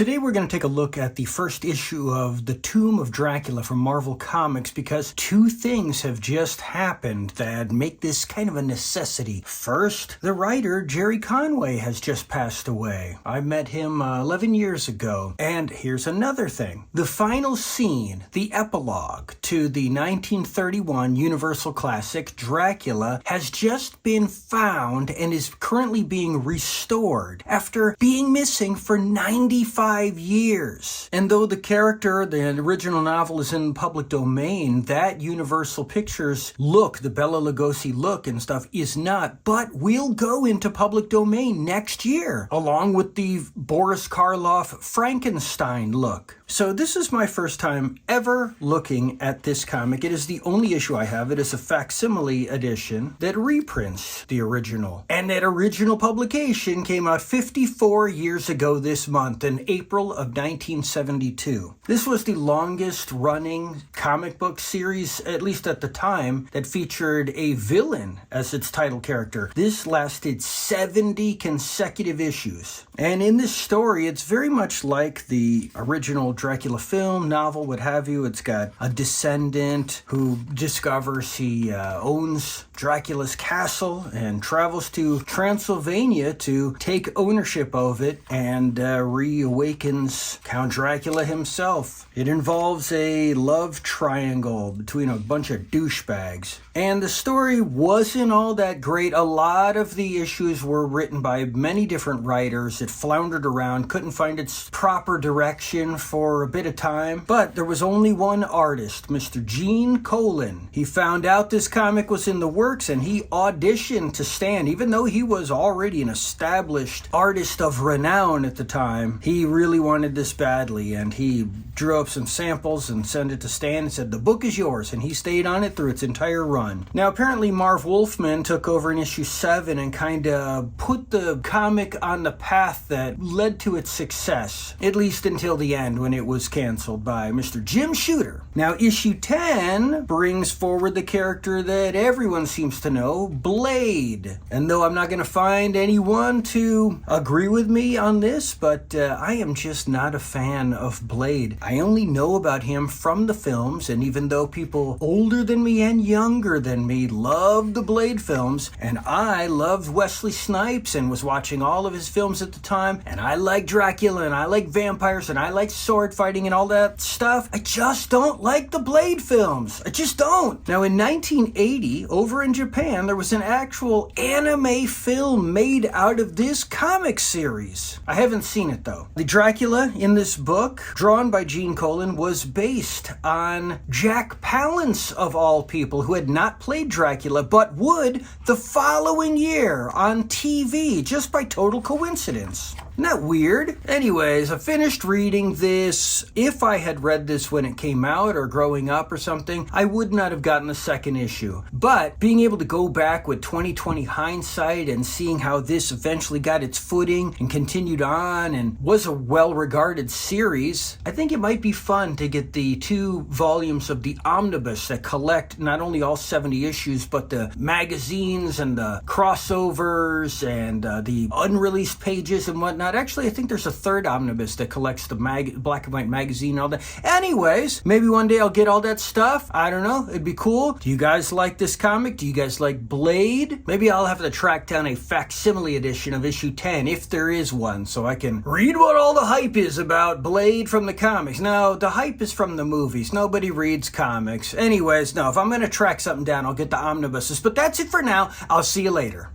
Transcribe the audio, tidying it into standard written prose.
Today we're going to take a look at the first issue of The Tomb of Dracula from Marvel Comics because two things have just happened that make this kind of a necessity. First, the writer Jerry Conway has just passed away. I met him 11 years ago. And here's another thing. The final scene, the epilogue to the 1931 Universal classic Dracula, has just been found and is currently being restored after being missing for 95 years. And though the character, the original novel, is in public domain, that Universal Pictures look, the Bela Lugosi look and stuff, is not, but will go into public domain next year, along with the Boris Karloff Frankenstein look. So this is my first time ever looking at this comic. It is the only issue I have. It is a facsimile edition that reprints the original. And that original publication came out 54 years ago this month in April of 1972. This was the longest running comic book series, at least at the time, that featured a villain as its title character. This lasted 70 consecutive issues. And in this story, it's very much like the original Dracula film, novel, what have you. It's got a descendant who discovers he owns Dracula's castle and travels to Transylvania to take ownership of it and reawakens Count Dracula himself. It involves a love triangle between a bunch of douchebags. And the story wasn't all that great. A lot of the issues were written by many different writers. It floundered around, couldn't find its proper direction for a bit of time. But there was only one artist, Mr. Gene Colan. He found out this comic was in the works and he auditioned to Stan. Even though he was already an established artist of renown at the time, he really wanted this badly, and he drew up some samples and sent it to Stan and said, "The book is yours," and he stayed on it through its entire run. Now, apparently Marv Wolfman took over in issue 7 and kind of put the comic on the path that led to its success, at least until the end when it was canceled by Mr. Jim Shooter. Now, issue 10 brings forward the character that everyone seems to know, Blade. And though I'm not going to find anyone to agree with me on this, but I am just not a fan of Blade. I only know about him from the films, and even though people older than me and younger than me loved the Blade films, and I loved Wesley Snipes and was watching all of his films at the time, and I like Dracula, and I like vampires, and I like sword fighting and all that stuff, I just don't like the Blade films. I just don't. Now, in 1980, over in Japan, there was an actual anime film made out of this comic series. I haven't seen it, though. The Dracula in this book, drawn by Gene Colan, was based on Jack Palance, of all people, who had not played Dracula, but would the following year on TV, just by total coincidence. Isn't that weird? Anyways, I finished reading this. If I had read this when it came out or growing up or something, I would not have gotten the second issue. But being able to go back with 20/20 hindsight and seeing how this eventually got its footing and continued on and was a well-regarded series, I think it might be fun to get the 2 volumes of the omnibus that collect not only all 70 issues, but the magazines and the crossovers and the unreleased pages and whatnot. Actually, I think there's a 3rd omnibus that collects the black and white magazine and all that. Anyways, maybe one day I'll get all that stuff. I don't know. It'd be cool. Do you guys like this comic? Do you guys like Blade? Maybe I'll have to track down a facsimile edition of issue 10, if there is one, so I can read what all the hype is about Blade from the comics. No, the hype is from the movies. Nobody reads comics. Anyways, no, if I'm going to track something down, I'll get the omnibuses. But that's it for now. I'll see you later.